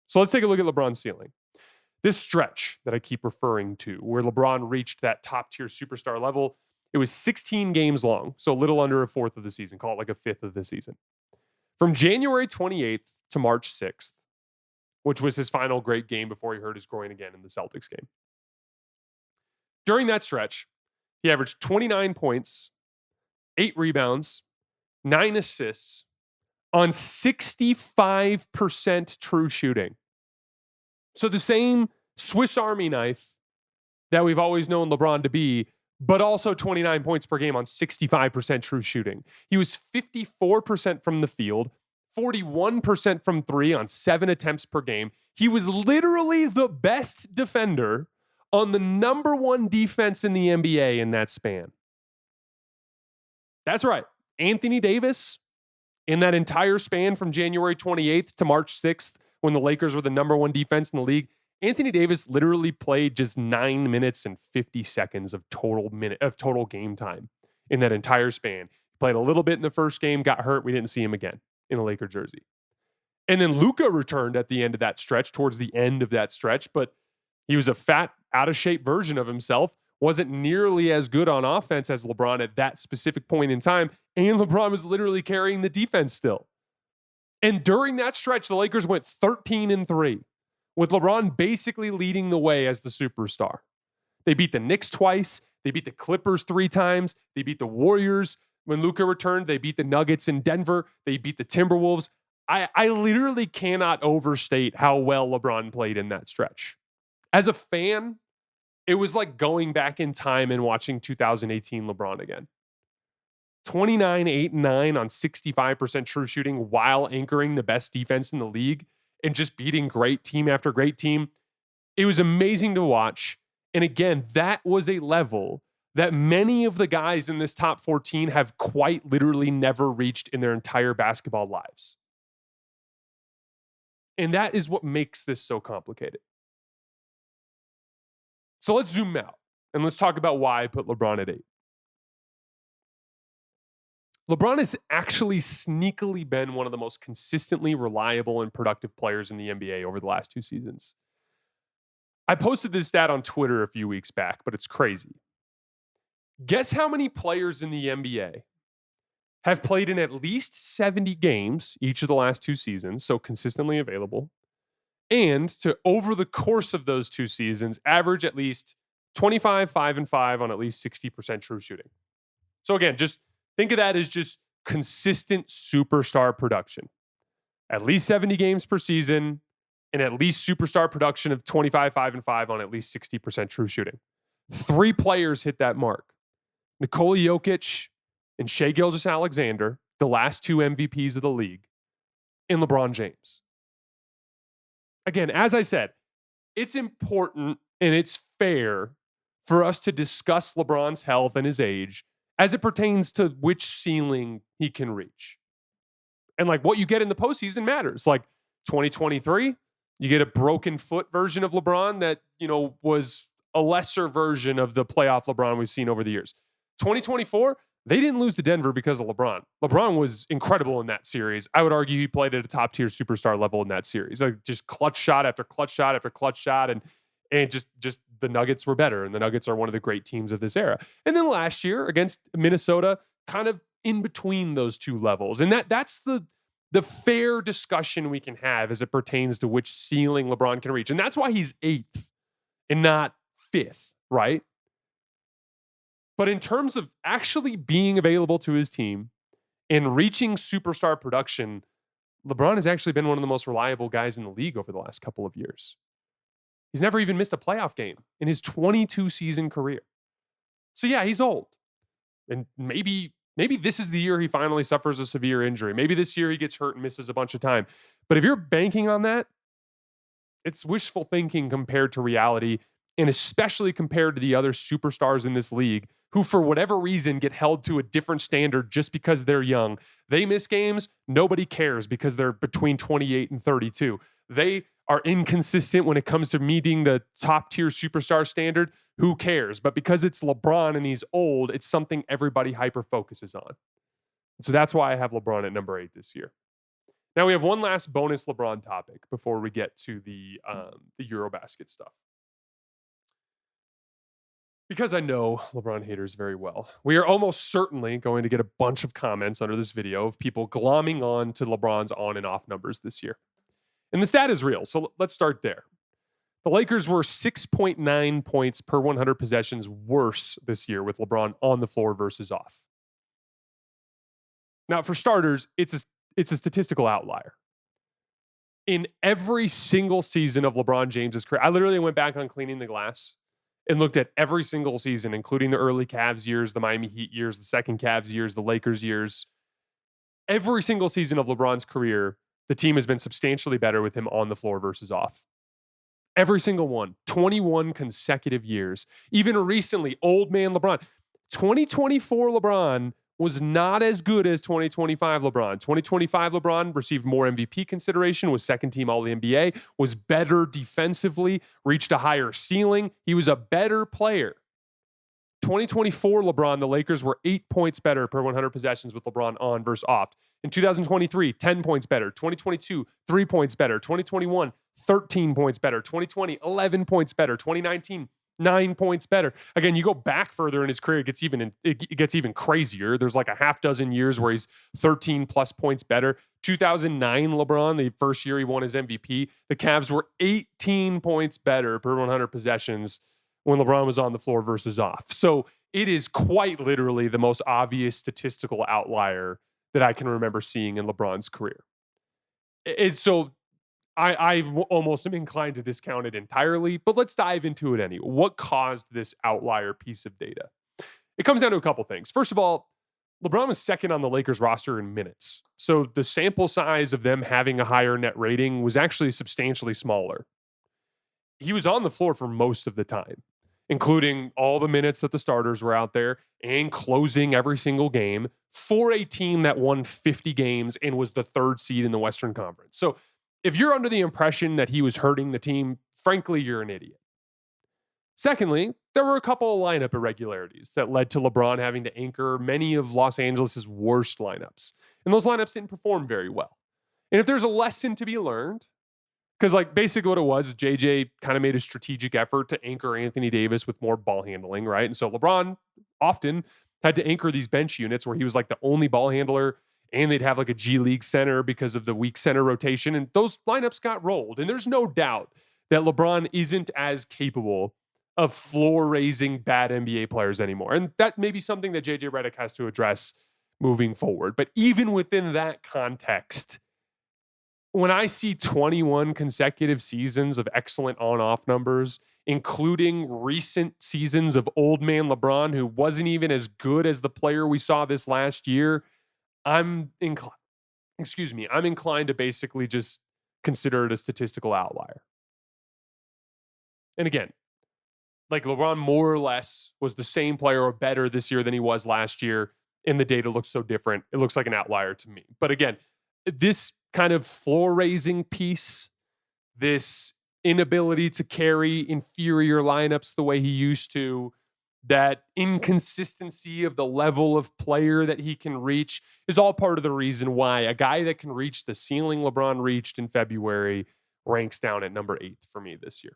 So let's take a look at LeBron's ceiling. This stretch that I keep referring to, where LeBron reached that top-tier superstar level, it was 16 games long, so a little under a fourth of the season. Call it like a fifth of the season. From January 28th to March 6th, which was his final great game before he hurt his groin again in the Celtics game. During that stretch, he averaged 29 points, 8 rebounds, 9 assists on 65% true shooting. So the same Swiss Army knife that we've always known LeBron to be, but also 29 points per game on 65% true shooting. He was 54% from the field, 41% from three on 7 attempts per game. He was literally the best defender on the number 1 defense in the NBA in that span. That's right. Anthony Davis, in that entire span from January 28th to March 6th, when the Lakers were the number 1 defense in the league, Anthony Davis literally played just 9 minutes and 50 seconds of total game time in that entire span. Played a little bit in the first game, got hurt. We didn't see him again in a Laker jersey. And then Luka returned at the end of that stretch, towards the end of that stretch, but he was a fat, out-of-shape version of himself. Wasn't nearly as good on offense as LeBron at that specific point in time. And LeBron was literally carrying the defense still. And during that stretch, the Lakers went 13-3, with LeBron basically leading the way as the superstar. They beat the Knicks twice. They beat the Clippers 3 times. They beat the Warriors. When Luka returned, they beat the Nuggets in Denver. They beat the Timberwolves. I literally cannot overstate how well LeBron played in that stretch. As a fan, it was like going back in time and watching 2018 LeBron again. 29, 8, and 9 on 65% true shooting while anchoring the best defense in the league and just beating great team after great team. It was amazing to watch. And again, that was a level that many of the guys in this top 14 have quite literally never reached in their entire basketball lives. And that is what makes this so complicated. So let's zoom out and let's talk about why I put LeBron at 8. LeBron has actually sneakily been one of the most consistently reliable and productive players in the NBA over the last 2 seasons. I posted this stat on Twitter a few weeks back, but it's crazy. Guess how many players in the NBA have played in at least 70 games each of the last 2 seasons, so consistently available, and to, over the course of those 2 seasons, average at least 25, 5, and 5 on at least 60% true shooting. So again, just think of that as just consistent superstar production. At least 70 games per season and at least superstar production of 25, 5, and 5 on at least 60% true shooting. 3 players hit that mark. Nikola Jokic and Shai Gilgeous-Alexander, the last 2 MVPs of the league, and LeBron James. Again, as I said, it's important and it's fair for us to discuss LeBron's health and his age as it pertains to which ceiling he can reach. And like what you get in the postseason matters. Like 2023, you get a broken foot version of LeBron that, was a lesser version of the playoff LeBron we've seen over the years. 2024, they didn't lose to Denver because of LeBron. LeBron was incredible in that series. I would argue he played at a top tier superstar level in that series. Like just clutch shot after clutch shot after clutch shot. And just the Nuggets were better. And the Nuggets are one of the great teams of this era. And then last year against Minnesota, kind of in between those 2 levels. And that's the fair discussion we can have as it pertains to which ceiling LeBron can reach. And that's why he's 8th and not 5th, right? But in terms of actually being available to his team and reaching superstar production, LeBron has actually been one of the most reliable guys in the league over the last couple of years. He's never even missed a playoff game in his 22-season career. So yeah, he's old. And maybe this is the year he finally suffers a severe injury. Maybe this year he gets hurt and misses a bunch of time. But if you're banking on that, it's wishful thinking compared to reality, and especially compared to the other superstars in this league who, for whatever reason, get held to a different standard just because they're young. They miss games. Nobody cares because they're between 28 and 32. They are inconsistent when it comes to meeting the top tier superstar standard. Who cares? But because it's LeBron and he's old, it's something everybody hyper focuses on. So that's why I have LeBron at number 8 this year. Now we have one last bonus LeBron topic before we get to the Eurobasket stuff. Because I know LeBron haters very well, we are almost certainly going to get a bunch of comments under this video of people glomming on to LeBron's on and off numbers this year. And the stat is real, so let's start there. The Lakers were 6.9 points per 100 possessions worse this year with LeBron on the floor versus off. Now, for starters, it's a statistical outlier. In every single season of LeBron James's career, I literally went back on Cleaning the Glass and looked at every single season, including the early Cavs years, the Miami Heat years, the second Cavs years, the Lakers years. Every single season of LeBron's career, the team has been substantially better with him on the floor versus off. Every single one. 21 consecutive years. Even recently, old man LeBron. 2024 LeBron was not as good as 2025 LeBron. 2025 LeBron received more MVP consideration, was second team All-NBA, was better defensively, reached a higher ceiling. He was a better player. 2024 LeBron, the Lakers were 8 points better per 100 possessions with LeBron on versus off. In 2023, 10 points better. 2022, 3 points better. 2021, 13 points better. 2020, 11 points better. 2019, 9 points better. Again, you go back further in his career, it gets even crazier. There's like a half dozen years where he's 13 plus points better. 2009 LeBron, the first year he won his MVP, the Cavs were 18 points better per 100 possessions when LeBron was on the floor versus off. So it is quite literally the most obvious statistical outlier that I can remember seeing in LeBron's career. I almost am inclined to discount it entirely, but let's dive into it anyway. What caused this outlier piece of data? It comes down to a couple things. First of all, LeBron was second on the Lakers roster in minutes. So the sample size of them having a higher net rating was actually substantially smaller. He was on the floor for most of the time, including all the minutes that the starters were out there and closing every single game for a team that won 50 games and was the third seed in the Western Conference. So if you're under the impression that he was hurting the team, frankly, you're an idiot. Secondly, there were a couple of lineup irregularities that led to LeBron having to anchor many of Los Angeles' worst lineups. And those lineups didn't perform very well. And if there's a lesson to be learned, because like basically what it was, JJ kind of made a strategic effort to anchor Anthony Davis with more ball handling, right? And so LeBron often had to anchor these bench units where he was like the only ball handler, and they'd have like a G League center because of the weak center rotation. And those lineups got rolled. And there's no doubt that LeBron isn't as capable of floor-raising bad NBA players anymore. And that may be something that JJ Redick has to address moving forward. But even within that context, when I see 21 consecutive seasons of excellent on-off numbers, including recent seasons of old man LeBron, who wasn't even as good as the player we saw this last year, I'm inclined to basically just consider it a statistical outlier. And again, like LeBron more or less was the same player or better this year than he was last year, and the data looks so different. It looks like an outlier to me. But again, this kind of floor-raising piece, this inability to carry inferior lineups the way he used to, that inconsistency of the level of player that he can reach is all part of the reason why a guy that can reach the ceiling LeBron reached in February ranks down at number 8 for me this year.